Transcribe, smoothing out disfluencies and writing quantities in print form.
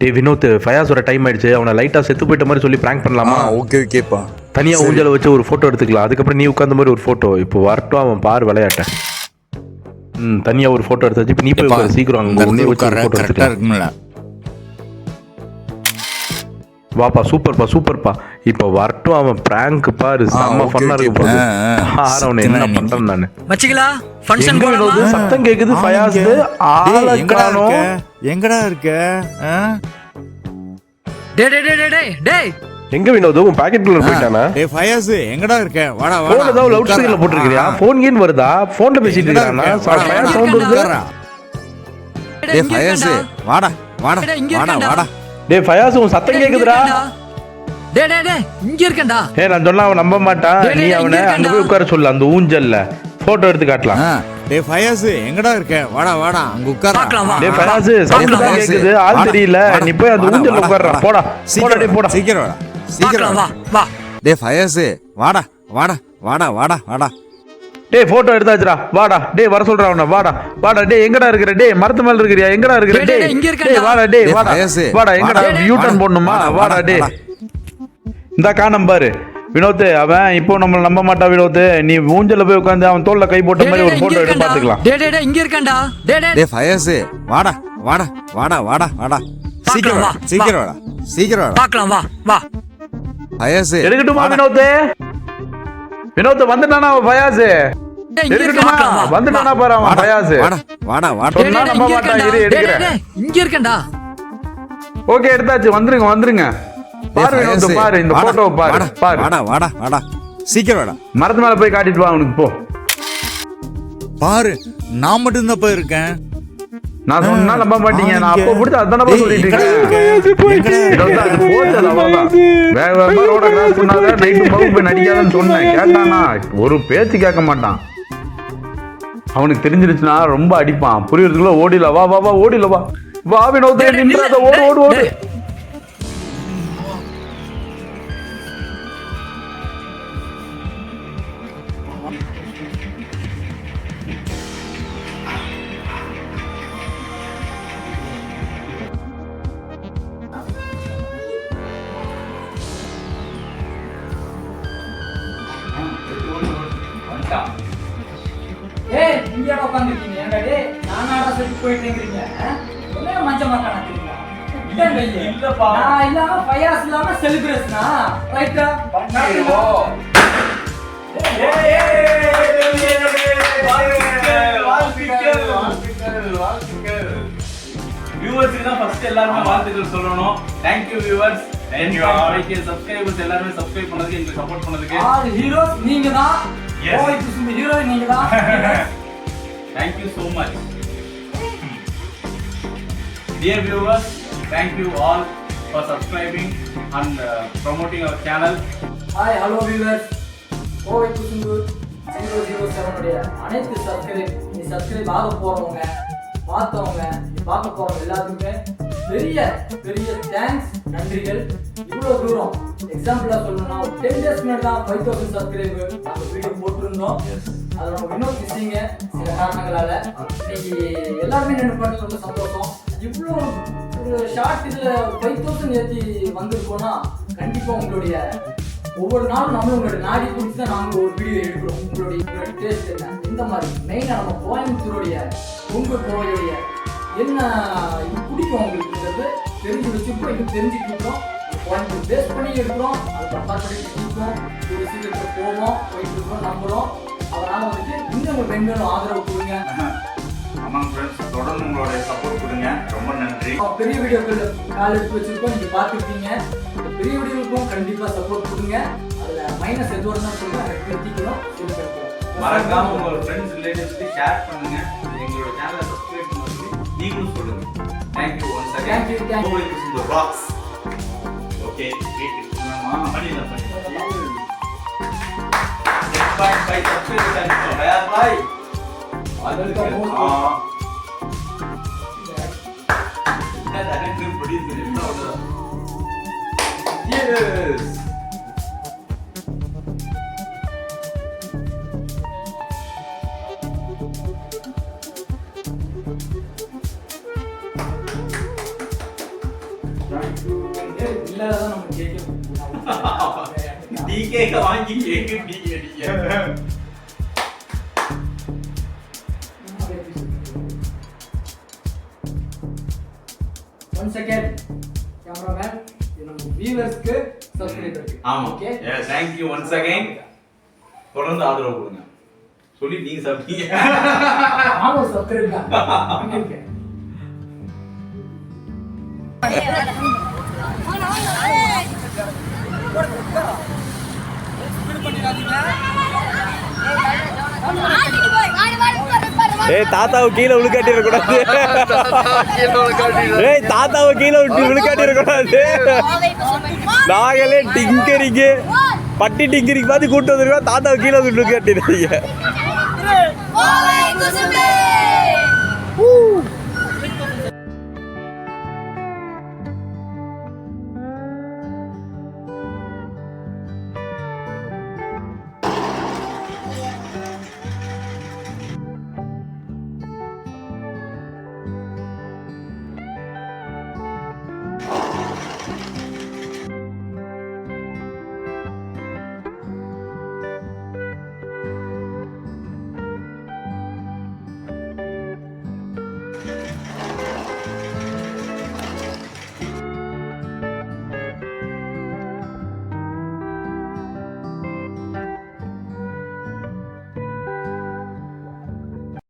டேய் வினோத், ஃபயாஸோட டைம் ஆயிடுச்சு. அவனை லைட்டா செத்து போயிட்ட மாதிரி சொல்லி பிராங்க் பண்ணலாமா? ஓகே ஓகேப்பா. தனியா ஊஞ்சல வச்சு ஒரு போட்டோ எடுத்துக்கலாம். அதுக்கப்புறம் நீ உட்கார்ந்த மாதிரி ஒரு போட்டோ. இப்போ வரட்டும் அவன் பார் விளையாட்ட. தனியா ஒரு போட்டோ எடுத்தாச்சு. இப்போ நீ போய் உட்காரு சீக்கிரம். அங்க உன்னே வச்சு ஒரு போட்டோ எடுத்துக்கலாம். வாப்பா, சூப்பர்ப்பா சூப்பர்ப்பா. இப்போ வரட்டும் அவன் பிராங்க் பாரு. செம்ம ஃபன்னா இருக்கு போகுது. அவனை என்ன பண்றேன் நானு. மச்சிகளா ஃபங்க்ஷன் போறது சத்தம் கேக்குது. ஃபயாஸ் ஆளக்கானோ. எங்கடா இருக்க? டேய் டேய் டேய் டேய் டேய் எங்க வினோத், உன் பாக்கெட்குள்ள போயிட்டானா? டேய் ஃபயாஸ் எங்கடா இருக்க? வாடா வாடா. போன் ஏதோ லவுட் ஸ்பீக்கர்ல போட்டுருக்கியா? போன் கேன் வருதா? போன்ல பேசிட்டு இருக்கானா? ஃபயாஸ் சவுண்ட் வருது. டேய் ஃபயாஸ் வாடா வாடா வாடா வாடா. டேய் ஃபயாஸ் உன் சத்தம் கேக்குதுடா. டேய் டேய் டேய் இங்க இருக்கேன்டா. நான் சொன்னா அவன் நம்ப மாட்டான். நீ அவனை அங்க போய் உட்கார சொல்லு. அந்த ஊஞ்சல்ல போட்டோ எடுத்து காட்டலாம். டேய் ஃபயாஸ் எங்கடா இருக்க? வாடா வாடா அங்க உட்கார. டேய் ஃபயாஸ் சவுண்ட் கேக்குது. ஆள் தெரியல. நீ போய் அந்த ஊஞ்சல்ல உட்கார்றா. போடா போடா டேய் போடா. சீக்கிரம் வாடா சீக்கிரம் வா வா. டேய் ஃபயாஸ் வாடா வாடா வாடா வாடா வாடா. டேய் போட்டோ எடுத்தாச்சுடா. வாடா டேய் வர சொல்றா அவனை. வாடா வாடா டேய். எங்கடா இருக்கற? டேய் மரத்து மேல இருக்கறியா? எங்கடா இருக்கற? டேய் டேய் வாடா டேய் வாடா. வாடா எங்கடா? யூ டர்ன் போடணுமா? வாடா டேய். இந்த காணம் பாரு வினோத். அவன் இப்போ நம்ம நம்ப மாட்டா வினோத். நீ ஊஞ்சல்ல போய் உட்கார்ந்து அவன் தோல்ல கை போட்ட மாதிரி ஒரு போட்டோ எடுத்து பாத்துக்கலாம். டேய் டேய் டேய் இங்க இருக்கேன்டா. டேய் டேய் டேய் ஃபயாஸ் வாடா வாடா வாடா வாடா வாடா. சீக்கிரம் வாடா சீக்கிரம் வாடா சீக்கிரம் வாடா. பார்க்கலாம் வா வா. ஃபயாஸ் எடுக்கட்டுமா வினோத்? வினோத் வந்துட்டானா அவன் ஃபயாஸ்? எடுக்கட்டுமா? வந்துட்டானா பாரு அவன் ஃபயாஸ். வாடா வாடா வாடா. சொன்னா நம்ப மாட்டா. இரு எடுக்கறேன். இங்க இருக்கேன்டா. ஓகே எடுத்தாச்சு. வந்துருங்க வந்துருங்க. பாரு வினோத் பாரு இந்த போட்டோவை பாரு. பாரு வாடா வாடா வாடா. சீக்கிரம் வாடா. மரத்து மேல போய் காட்டிட்டு வா அவனுக்கு. போ பாரு நான் மட்டும் தான் இருக்கேன். நான் சொன்னா நம்ப மாட்டீங்க. நான் அப்போ பிடிச்ச அதானே சொல்லிட்டு இருக்கேன். வேக வேகமா ரோட கிராஸ் பண்ணாத. நைட்டு பகு போய் நடிக்காதன்னு சொன்னேன். கேட்டானா? ஒரு பேச்சு கேட்க மாட்டான். அவனுக்கு தெரிஞ்சிருச்சுன்னா ரொம்ப அடிப்பான். புரியறதுக்குள்ள ஓடில. வா வா வா ஓடில வா. வா வினோத் நின்றாத. ஓடு ஓடு ஓடு. ஏய் இங்க உட்கார்ந்திருக்கீங்க. ஏன்டா டேய் நானாடா செத்து போயிட்டேங்கறீங்க? என்ன மஞ்சமா கணக்குறீங்க? இல்லப்பா. நான் இல்லாம ஃபயாஸ் இல்லாம செலிப்ரேஷனா? ரைட்டா? பண்ணிடுவோ. வாழ்த்துக்கள். வியூவர்ஸ்க்கு தான் ஃபர்ஸ்ட் எல்லாரும் வாழ்த்துக்கள் சொல்லணும். Thank you viewers. Thank you all. Subscribers எல்லாரும் சப்ஸ்கிரைப் பண்ணதுக்கு, எங்களுக்கு சப்போர்ட் பண்ணதுக்கு. ஆல் ஹீரோஸ் நீங்க தான். ஓய் குசும் ஹீரோ நீங்க தான். Thank you so much. Dear viewers, thank you all for subscribing and promoting our channel. Hi, hello viewers. ஓய் குசும் 007 உடைய அனைத்து சப்ஸ்கிரைப் ஆக போறவங்க, பார்த்தவங்க, பார்க்க போறவங்க எல்லாத்துக்குமே பெரிய பெரிய தேங்க்ஸ், நன்றிகள். இவ்வளவு தூரம் எக்ஸாம்பிளா சொல்லணும்னா 10 days முன்னாடி தான் 5000 சப்ஸ்கிரைபர் நம்ம வீடியோ போட்டிருந்தோம். அது நம்ம வினோத் மிஸ்ஸிங்க சில காரணங்களால. இன்னைக்கு எல்லாருமே நின்று பண்ணது ரொம்ப சந்தோஷம். இவ்வளோ ஒரு ஷார்ட் இதுல 5000 ஏற்றி வந்திருக்கோம்னா கண்டிப்பா உங்களுடைய ஒவ்வொரு நாளும் நம்மளும் உங்களுடைய நாடி பிடிச்சி தான் நாங்கள் ஒரு வீடியோ எடுக்கிறோம். உங்களுடைய டேஸ்ட் என்ன, இந்த மாதிரி மெயினாக நம்ம கோயம்புத்தூருடைய உங்கள் கோவையுடைய என்ன இது பிடிக்கும் உங்களுக்குங்கிறது தெரிஞ்சு வச்சுருக்கோம். இது தெரிஞ்சுட்டு இருக்கோம். கோயம்புத்தூர் பேஸ் பண்ணி எடுக்கிறோம். அது கம்பேர் பண்ணிட்டு இருக்கோம். ஒரு சீக்கிரத்தில் போவோம், போயிட்டு இருக்கோம், நம்புகிறோம். அதனால் வந்துட்டு இன்னும் வெண்களும் ஆதரவு கொடுங்க. ஆமாம் ஃப்ரெண்ட்ஸ், தொடர்ந்து உங்களுடைய சப்போர்ட் கொடுங்க. ரொம்ப நன்றி. பெரிய வீடியோக்கள் கால் எடுத்து வச்சிருக்கோம், நீங்கள் பார்த்துருக்கீங்க. இந்த பெரிய வீடியோவுக்கும் கண்டிப்பாக சப்போர்ட் கொடுங்க. அதில் மைனஸ் எது வரும்னா சொல்லுங்கள், அதை திருத்திக்கணும், சொல்லிக்கிறோம். மறக்காம உங்களோட ஃப்ரெண்ட்ஸ் ரிலேட்டிவ்ஸ்க்கு ஷேர் பண்ணுங்க. எங்களோட சேனலை சப்ஸ்கிரைப் பண்ணுங்க. நீங்களும் சொல்லுங்க. Thank you once again. Thank you. The rocks. Okay, wait. மணில பண்ணி. Bye bye. Subscribe பண்ணுங்க. Bye bye. அதுக்கு டைரக்டர் ப்ரொடியூசர் என்ன சொல்றது? Yes. இல்லாதான் நம்ம கேட்க டீ கேக்க வாங்கி கேக்கு டீ அடிக்க. ஒன் செகண்ட் கேமராமேன் நம்ம வியூவர்ஸ்க்கு சப்ஸ்கிரைப் இருக்கு. ஆமா. Okay Yes, thank you once again. தொடர்ந்து ஆதரவு கொடுங்க. சொல்லி நீங்க சாப்பிட்டீங்க. ஆமா சப்ஸ்கிரைப் தான் பண்ணிருக்கேன். ஏய் தாத்தாவை கீழே விழுக்காட்டிட கூடாது. ஏய் தாத்தாவை கீழே விட்டு விழுக்காட்டிட கூடாது. நாங்களே டிங்கரிங்க பட்டி டிங்கரிங் பார்த்து கூட்டு வந்துருக்கோம். தாத்தாவை கீழே விட்டு விழுக்காட்டிடுறீங்க.